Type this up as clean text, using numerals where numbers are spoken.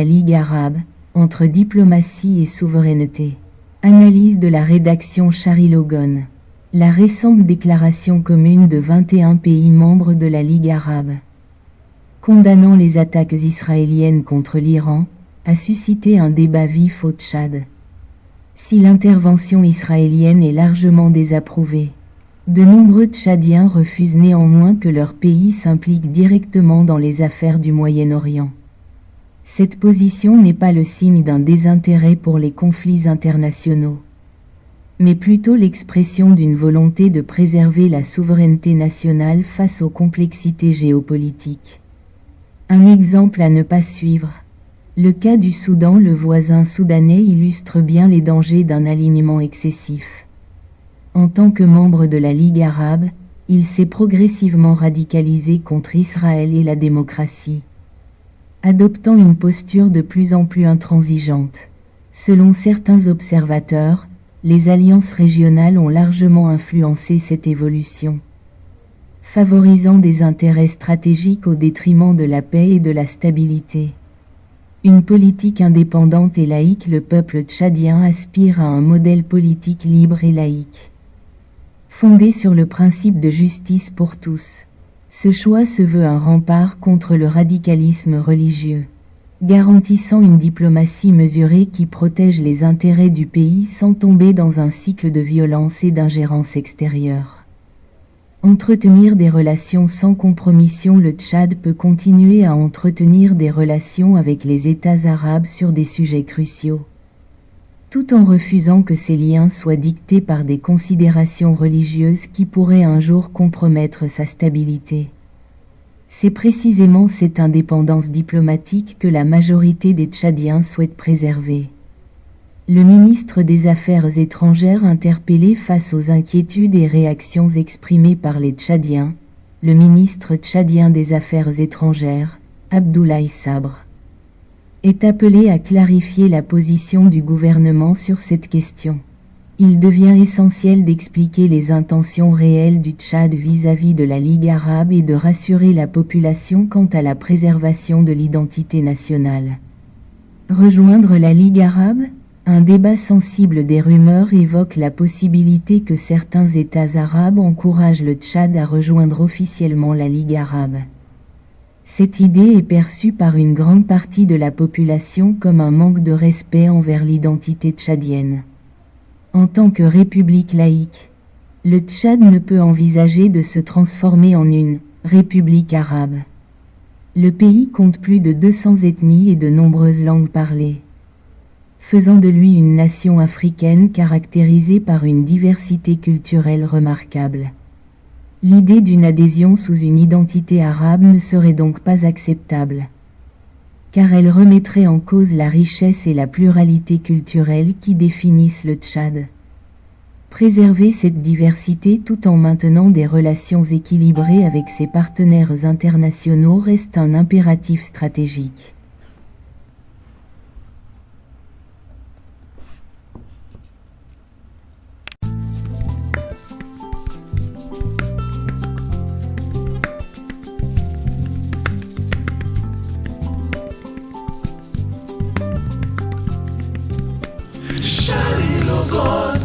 la Ligue arabe, entre diplomatie et souveraineté. Analyse de la rédaction Shari Logon. La récente déclaration commune de 21 pays membres de la Ligue arabe, condamnant les attaques israéliennes contre l'Iran, a suscité un débat vif au Tchad. Si l'intervention israélienne est largement désapprouvée, de nombreux Tchadiens refusent néanmoins que leur pays s'implique directement dans les affaires du Moyen-Orient. Cette position n'est pas le signe d'un désintérêt pour les conflits internationaux, mais plutôt l'expression d'une volonté de préserver la souveraineté nationale face aux complexités géopolitiques. Un exemple à ne pas suivre. Le cas du Soudan, le voisin soudanais, illustre bien les dangers d'un alignement excessif. En tant que membre de la Ligue arabe, il s'est progressivement radicalisé contre Israël et la démocratie, adoptant une posture de plus en plus intransigeante. Selon certains observateurs, les alliances régionales ont largement influencé cette évolution, favorisant des intérêts stratégiques au détriment de la paix et de la stabilité. Une politique indépendante et laïque. Le peuple tchadien aspire à un modèle politique libre et laïque, fondé sur le principe de justice pour tous. Ce choix se veut un rempart contre le radicalisme religieux, garantissant une diplomatie mesurée qui protège les intérêts du pays sans tomber dans un cycle de violence et d'ingérence extérieure. Entretenir des relations sans compromission. Le Tchad peut continuer à entretenir des relations avec les États arabes sur des sujets cruciaux, tout en refusant que ces liens soient dictés par des considérations religieuses qui pourraient un jour compromettre sa stabilité. C'est précisément cette indépendance diplomatique que la majorité des Tchadiens souhaitent préserver. Le ministre des Affaires étrangères interpellé face aux inquiétudes et réactions exprimées par les Tchadiens, le ministre tchadien des Affaires étrangères, Abdoulaye Sabre, est appelé à clarifier la position du gouvernement sur cette question. Il devient essentiel d'expliquer les intentions réelles du Tchad vis-à-vis de la Ligue arabe et de rassurer la population quant à la préservation de l'identité nationale. Rejoindre la Ligue arabe ? Un débat sensible des rumeurs évoque la possibilité que certains États arabes encouragent le Tchad à rejoindre officiellement la Ligue arabe. Cette idée est perçue par une grande partie de la population comme un manque de respect envers l'identité tchadienne. En tant que république laïque, le Tchad ne peut envisager de se transformer en une république arabe. Le pays compte plus de 200 ethnies et de nombreuses langues parlées, faisant de lui une nation africaine caractérisée par une diversité culturelle remarquable. L'idée d'une adhésion sous une identité arabe ne serait donc pas acceptable, car elle remettrait en cause la richesse et la pluralité culturelle qui définissent le Tchad. Préserver cette diversité tout en maintenant des relations équilibrées avec ses partenaires internationaux reste un impératif stratégique. Shari Logon.